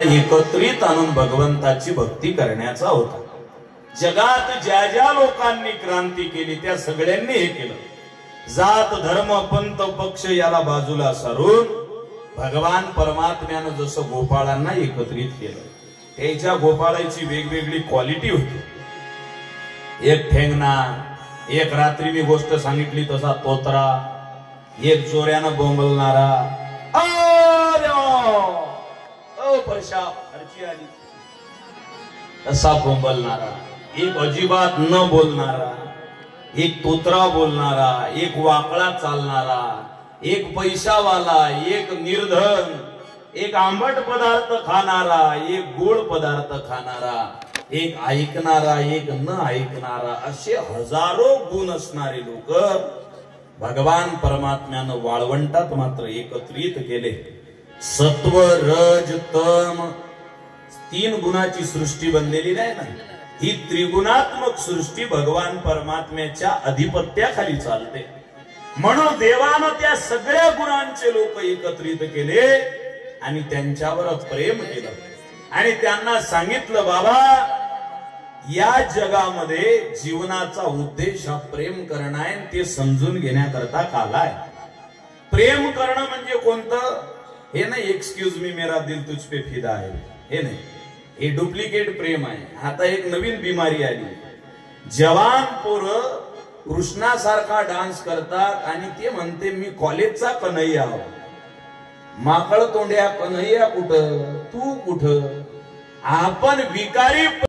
एकत्रित आणून भगवंताची भक्ती करण्याचा होता। जगात ज्या ज्या लोकांनी क्रांती केली त्या सगळ्यांनी हे केलं। जात धर्म पंथ पक्ष याला बाजूला सारून भगवान परमात्म्यानं जसं गोपाळांना एकत्रित केलं, त्याच्या गोपाळाची वेगवेगळी क्वालिटी होती। एक ठेंगणा, एक रात्री मी गोष्ट सांगितली तसा तोतरा, एक चोऱ्यानं बोंबलणारा, परशा अर्ची आली तसा बोंबलणारा, एक अजिबात न बोलणारा, एक तोतरा बोलणारा, एक वाकळा चालणारा, एक पैशावाला, एक निर्धन, एक आंबट पदार्थ खाणारा, एक गोड पदार्थ खाणारा, एक ऐकणारा, एक न ऐकणारा, असे हजारो गुण असणारे लोक भगवान परमात्म्यानं वाळवंटात मात्र एकत्रित केले। सत्व रज तम तीन गुणाची सृष्टी बनलेली नाही ना, ही त्रिगुणात्मक सृष्टी भगवान परमात्म्याच्या अधिपत्याखाली चालते। म्हणून देवानं त्या सगळ्या गुणांचे लोक एकत्रित केले आणि त्यांच्यावर प्रेम केलं आणि त्यांना सांगितलं, बाबा या जगामध्ये जीवनाचा उद्देश हा प्रेम करणं आहे, ते समजून घेण्याकरता कालाय। प्रेम करणं म्हणजे कोणतं? हे नाही एक्सक्यूज मी मेरा दिल तुझ पे फिदा है, हे नाही, हे डुप्लिकेट प्रेम आहे। आता एक नवीन बिमारी आली, जवान पोरं कृष्णासारखा डान्स करतात आणि ते म्हणते मी कॉलेजचा कन्हैया आहो। माकळ तोंड्या कन्हैया कुठं, तू कुठं? आपण विकारी